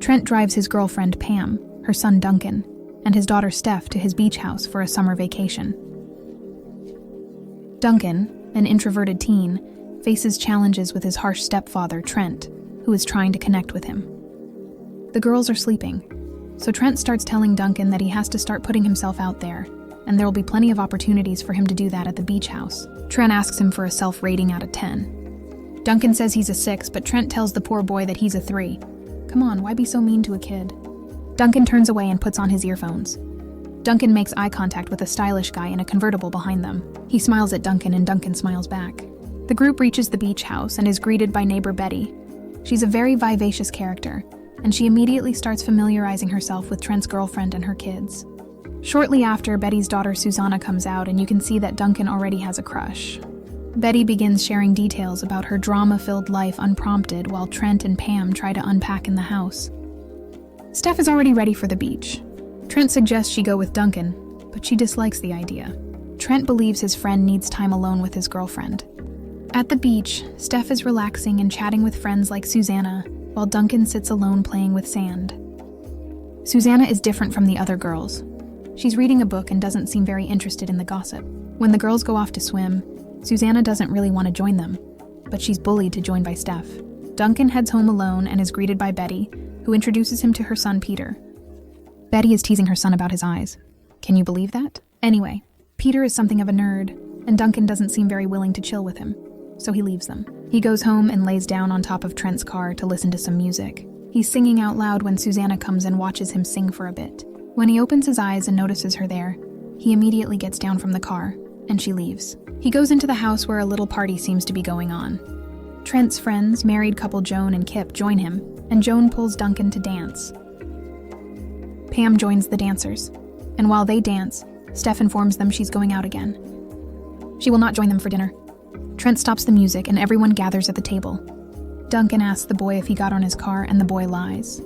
Trent drives his girlfriend Pam, her son Duncan, and his daughter Steph to his beach house for a summer vacation. Duncan, an introverted teen, faces challenges with his harsh stepfather Trent, who is trying to connect with him. The girls are sleeping, so Trent starts telling Duncan that he has to start putting himself out there, and there will be plenty of opportunities for him to do that at the beach house. Trent asks him for a self-rating out of 10. Duncan says he's a 6, but Trent tells the poor boy that he's a 3. Come on, why be so mean to a kid? Duncan turns away and puts on his earphones. Duncan makes eye contact with a stylish guy in a convertible behind them. He smiles at Duncan and Duncan smiles back. The group reaches the beach house and is greeted by neighbor Betty. She's a very vivacious character, and she immediately starts familiarizing herself with Trent's girlfriend and her kids. Shortly after, Betty's daughter Susanna comes out, and you can see that Duncan already has a crush. Betty begins sharing details about her drama-filled life unprompted while Trent and Pam try to unpack in the house. Steph is already ready for the beach. Trent suggests she go with Duncan, but she dislikes the idea. Trent believes his friend needs time alone with his girlfriend. At the beach, Steph is relaxing and chatting with friends like Susanna, while Duncan sits alone playing with sand. Susanna is different from the other girls. She's reading a book and doesn't seem very interested in the gossip. When the girls go off to swim, Susanna doesn't really want to join them, but she's bullied to join by Steph. Duncan heads home alone and is greeted by Betty, who introduces him to her son Peter. Betty is teasing her son about his eyes. Can you believe that? Anyway, Peter is something of a nerd, and Duncan doesn't seem very willing to chill with him, so he leaves them. He goes home and lays down on top of Trent's car to listen to some music. He's singing out loud when Susanna comes and watches him sing for a bit. When he opens his eyes and notices her there, he immediately gets down from the car, and she leaves. He goes into the house where a little party seems to be going on. Trent's friends, married couple Joan and Kip, join him, and Joan pulls Duncan to dance. Pam joins the dancers, and while they dance, Steph informs them she's going out again. She will not join them for dinner. Trent stops the music and everyone gathers at the table. Duncan asks the boy if he got on his car, and the boy lies.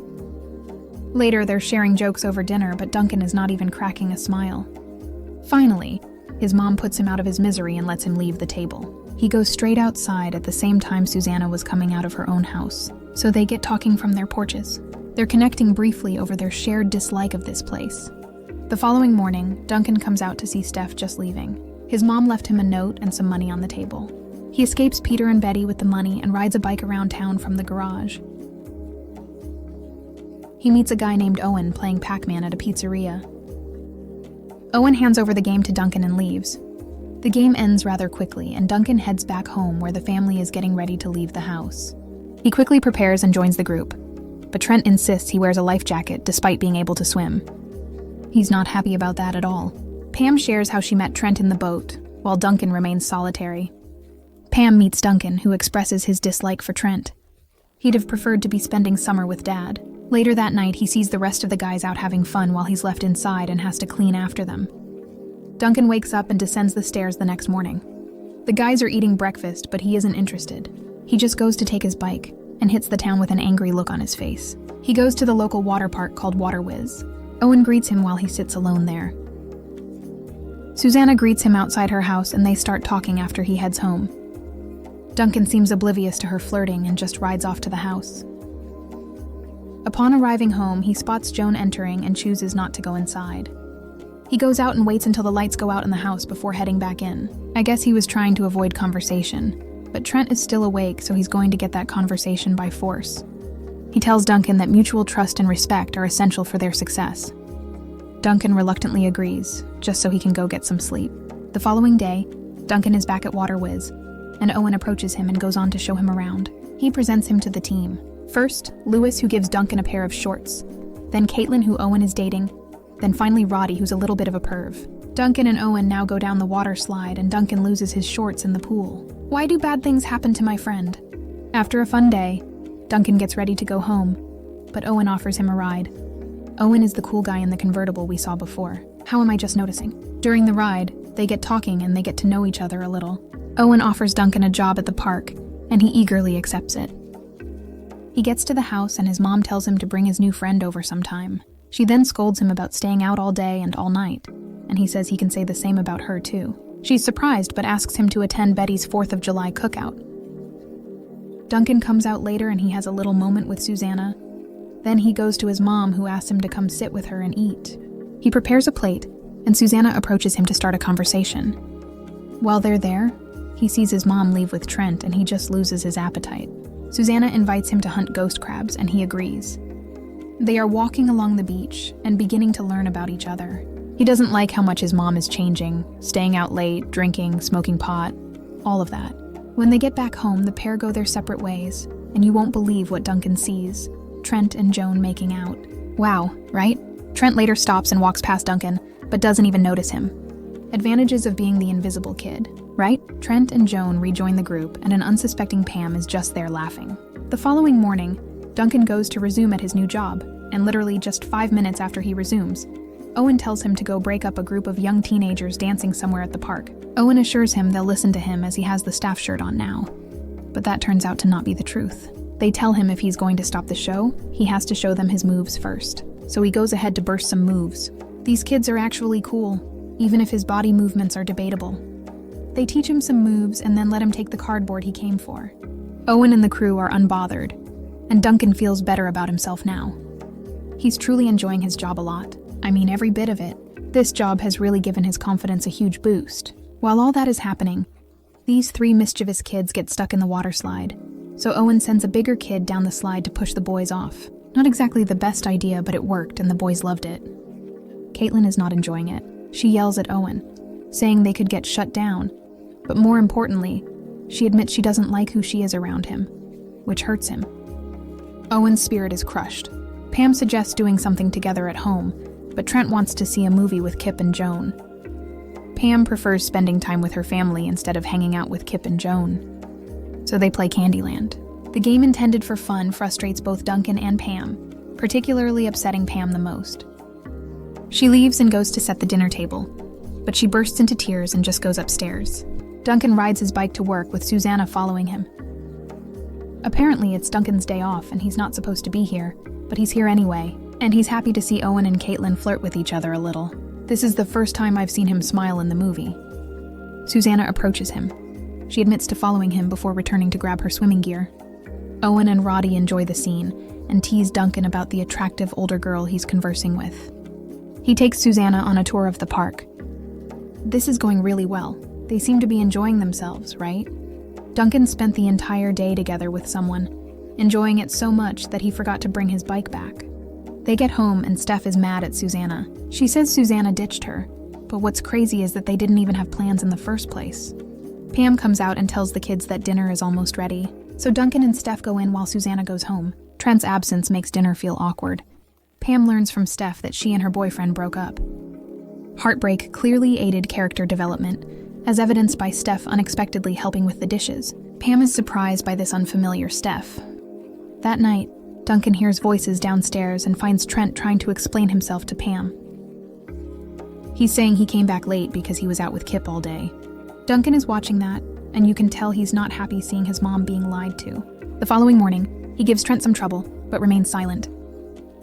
Later, they're sharing jokes over dinner, but Duncan is not even cracking a smile. Finally, his mom puts him out of his misery and lets him leave the table. He goes straight outside at the same time Susanna was coming out of her own house, so they get talking from their porches. They're connecting briefly over their shared dislike of this place. The following morning, Duncan comes out to see Steph just leaving. His mom left him a note and some money on the table. He escapes Peter and Betty with the money and rides a bike around town from the garage. He meets a guy named Owen playing Pac-Man at a pizzeria. Owen hands over the game to Duncan and leaves. The game ends rather quickly, and Duncan heads back home where the family is getting ready to leave the house. He quickly prepares and joins the group, but Trent insists he wears a life jacket despite being able to swim. He's not happy about that at all. Pam shares how she met Trent in the boat, while Duncan remains solitary. Pam meets Duncan, who expresses his dislike for Trent. He'd have preferred to be spending summer with Dad. Later that night, he sees the rest of the guys out having fun while he's left inside and has to clean after them. Duncan wakes up and descends the stairs the next morning. The guys are eating breakfast, but he isn't interested. He just goes to take his bike and hits the town with an angry look on his face. He goes to the local water park called Water Whiz. Owen greets him while he sits alone there. Susanna greets him outside her house and they start talking after he heads home. Duncan seems oblivious to her flirting and just rides off to the house. Upon arriving home, he spots Joan entering and chooses not to go inside. He goes out and waits until the lights go out in the house before heading back in. I guess he was trying to avoid conversation, but Trent is still awake, so he's going to get that conversation by force. He tells Duncan that mutual trust and respect are essential for their success. Duncan reluctantly agrees, just so he can go get some sleep. The following day, Duncan is back at Water Whiz, and Owen approaches him and goes on to show him around. He presents him to the team. First, Lewis, who gives Duncan a pair of shorts, then Caitlin, who Owen is dating, then finally Roddy, who's a little bit of a perv. Duncan and Owen now go down the water slide, and Duncan loses his shorts in the pool. Why do bad things happen to my friend? After a fun day, Duncan gets ready to go home, but Owen offers him a ride. Owen is the cool guy in the convertible we saw before. How am I just noticing? During the ride, they get talking and they get to know each other a little. Owen offers Duncan a job at the park, and he eagerly accepts it. He gets to the house and his mom tells him to bring his new friend over sometime. She then scolds him about staying out all day and all night, and he says he can say the same about her too. She's surprised but asks him to attend Betty's 4th of July cookout. Duncan comes out later and he has a little moment with Susanna. Then he goes to his mom, who asks him to come sit with her and eat. He prepares a plate, and Susanna approaches him to start a conversation. While they're there, he sees his mom leave with Trent and he just loses his appetite. Susanna invites him to hunt ghost crabs and he agrees. They are walking along the beach and beginning to learn about each other. He doesn't like how much his mom is changing, staying out late, drinking, smoking pot, all of that. When they get back home, the pair go their separate ways, and you won't believe what Duncan sees. Trent and Joan making out. Wow, right? Trent later stops and walks past Duncan, but doesn't even notice him. Advantages of being the invisible kid, right? Trent and Joan rejoin the group, and an unsuspecting Pam is just there laughing. The following morning, Duncan goes to resume at his new job, and literally just 5 minutes after he resumes, Owen tells him to go break up a group of young teenagers dancing somewhere at the park. Owen assures him they'll listen to him as he has the staff shirt on now. But that turns out to not be the truth. They tell him if he's going to stop the show, he has to show them his moves first. So he goes ahead to burst some moves. These kids are actually cool, even if his body movements are debatable. They teach him some moves and then let him take the cardboard he came for. Owen and the crew are unbothered, and Duncan feels better about himself now. He's truly enjoying his job a lot. I mean, every bit of it. This job has really given his confidence a huge boost. While all that is happening, these 3 mischievous kids get stuck in the water slide. So Owen sends a bigger kid down the slide to push the boys off. Not exactly the best idea, but it worked and the boys loved it. Caitlin is not enjoying it. She yells at Owen, saying they could get shut down. But more importantly, she admits she doesn't like who she is around him, which hurts him. Owen's spirit is crushed. Pam suggests doing something together at home, but Trent wants to see a movie with Kip and Joan. Pam prefers spending time with her family instead of hanging out with Kip and Joan. So they play Candyland. The game intended for fun frustrates both Duncan and Pam, particularly upsetting Pam the most. She leaves and goes to set the dinner table, but she bursts into tears and just goes upstairs. Duncan rides his bike to work with Susanna following him. Apparently it's Duncan's day off and he's not supposed to be here, but he's here anyway, and he's happy to see Owen and Caitlin flirt with each other a little. This is the first time I've seen him smile in the movie. Susanna approaches him. She admits to following him before returning to grab her swimming gear. Owen and Roddy enjoy the scene and tease Duncan about the attractive older girl he's conversing with. He takes Susanna on a tour of the park. This is going really well. They seem to be enjoying themselves, right? Duncan spent the entire day together with someone, enjoying it so much that he forgot to bring his bike back. They get home and Steph is mad at Susanna. She says Susanna ditched her, but what's crazy is that they didn't even have plans in the first place. Pam comes out and tells the kids that dinner is almost ready, so Duncan and Steph go in while Susanna goes home. Trent's absence makes dinner feel awkward. Pam learns from Steph that she and her boyfriend broke up. Heartbreak clearly aided character development, as evidenced by Steph unexpectedly helping with the dishes. Pam is surprised by this unfamiliar Steph. That night, Duncan hears voices downstairs and finds Trent trying to explain himself to Pam. He's saying he came back late because he was out with Kip all day. Duncan is watching that, and you can tell he's not happy seeing his mom being lied to. The following morning, he gives Trent some trouble, but remains silent.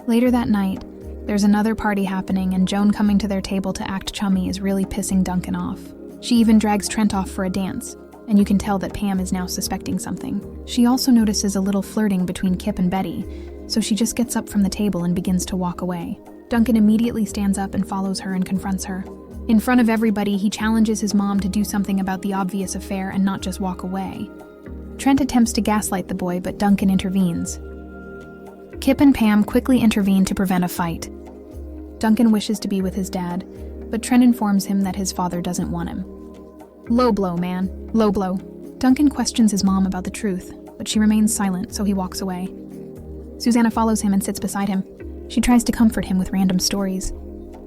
Later that night, there's another party happening and Joan coming to their table to act chummy is really pissing Duncan off. She even drags Trent off for a dance, and you can tell that Pam is now suspecting something. She also notices a little flirting between Kip and Betty, so she just gets up from the table and begins to walk away. Duncan immediately stands up and follows her and confronts her. In front of everybody, he challenges his mom to do something about the obvious affair and not just walk away. Trent attempts to gaslight the boy, but Duncan intervenes. Kip and Pam quickly intervene to prevent a fight. Duncan wishes to be with his dad, but Trent informs him that his father doesn't want him. Low blow, man. Low blow. Duncan questions his mom about the truth, but she remains silent, so he walks away. Susanna follows him and sits beside him. She tries to comfort him with random stories,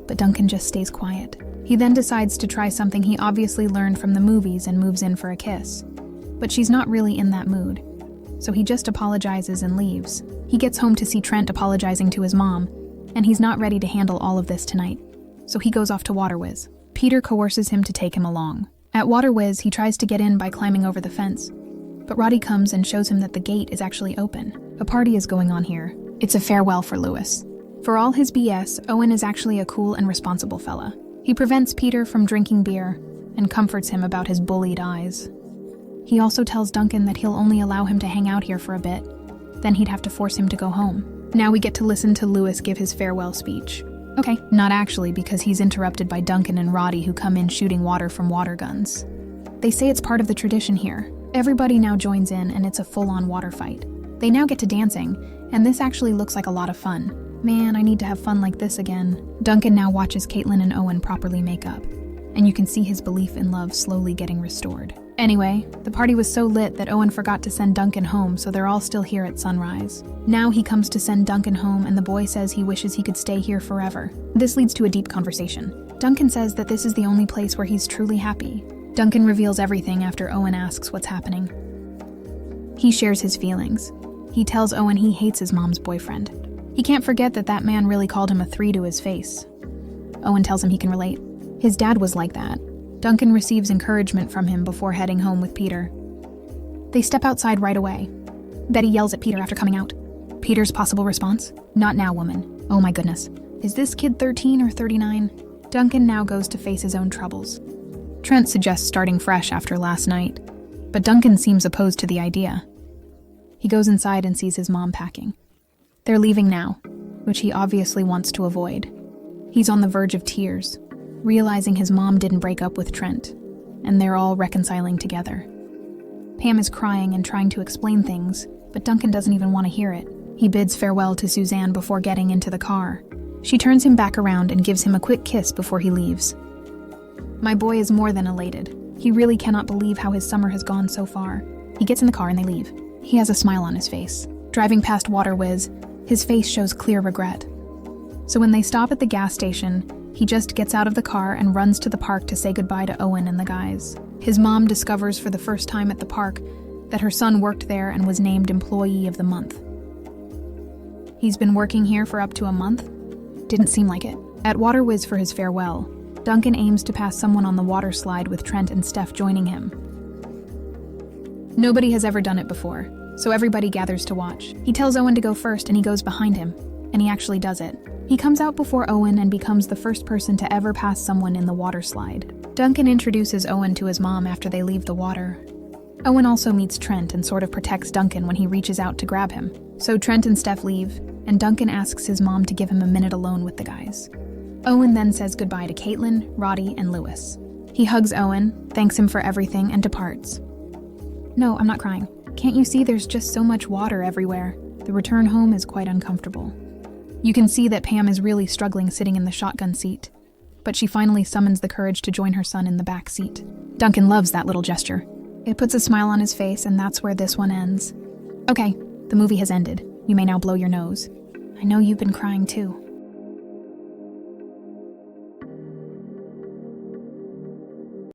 but Duncan just stays quiet. He then decides to try something he obviously learned from the movies and moves in for a kiss. But she's not really in that mood, so he just apologizes and leaves. He gets home to see Trent apologizing to his mom, and he's not ready to handle all of this tonight, so he goes off to Waterwiz. Peter coerces him to take him along. At Waterwiz, he tries to get in by climbing over the fence, but Roddy comes and shows him that the gate is actually open. A party is going on here. It's a farewell for Lewis. For all his BS, Owen is actually a cool and responsible fella. He prevents Peter from drinking beer and comforts him about his bullied eyes. He also tells Duncan that he'll only allow him to hang out here for a bit, then he'd have to force him to go home. Now we get to listen to Lewis give his farewell speech. Okay, not actually, because he's interrupted by Duncan and Roddy, who come in shooting water from water guns. They say it's part of the tradition here. Everybody now joins in, and it's a full-on water fight. They now get to dancing, and this actually looks like a lot of fun. Man, I need to have fun like this again. Duncan now watches Caitlin and Owen properly make up, and you can see his belief in love slowly getting restored. Anyway, the party was so lit that Owen forgot to send Duncan home, so they're all still here at sunrise. Now he comes to send Duncan home, and the boy says he wishes he could stay here forever. This leads to a deep conversation. Duncan says that this is the only place where he's truly happy. Duncan reveals everything after Owen asks what's happening. He shares his feelings. He tells Owen he hates his mom's boyfriend. He can't forget that that man really called him a 3 to his face. Owen tells him he can relate. His dad was like that. Duncan receives encouragement from him before heading home with Peter. They step outside right away. Betty yells at Peter after coming out. Peter's possible response? Not now, woman. Oh my goodness. Is this kid 13 or 39? Duncan now goes to face his own troubles. Trent suggests starting fresh after last night, but Duncan seems opposed to the idea. He goes inside and sees his mom packing. They're leaving now, which he obviously wants to avoid. He's on the verge of tears, realizing his mom didn't break up with Trent, and they're all reconciling together. Pam is crying and trying to explain things, but Duncan doesn't even want to hear it. He bids farewell to Suzanne before getting into the car. She turns him back around and gives him a quick kiss before he leaves. My boy is more than elated. He really cannot believe how his summer has gone so far. He gets in the car and they leave. He has a smile on his face. Driving past Water Whiz, his face shows clear regret. So when they stop at the gas station, he just gets out of the car and runs to the park to say goodbye to Owen and the guys. His mom discovers for the first time at the park that her son worked there and was named Employee of the Month. He's been working here for up to a month? Didn't seem like it. At Water Whiz for his farewell, Duncan aims to pass someone on the water slide with Trent and Steph joining him. Nobody has ever done it before, so everybody gathers to watch. He tells Owen to go first and he goes behind him, and he actually does it. He comes out before Owen and becomes the first person to ever pass someone in the water slide. Duncan introduces Owen to his mom after they leave the water. Owen also meets Trent and sort of protects Duncan when he reaches out to grab him. So Trent and Steph leave, and Duncan asks his mom to give him a minute alone with the guys. Owen then says goodbye to Caitlin, Roddy, and Lewis. He hugs Owen, thanks him for everything, and departs. No, I'm not crying. Can't you see there's just so much water everywhere? The return home is quite uncomfortable. You can see that Pam is really struggling sitting in the shotgun seat, but she finally summons the courage to join her son in the back seat. Duncan loves that little gesture. It puts a smile on his face, and that's where this one ends. Okay, the movie has ended. You may now blow your nose. I know you've been crying too.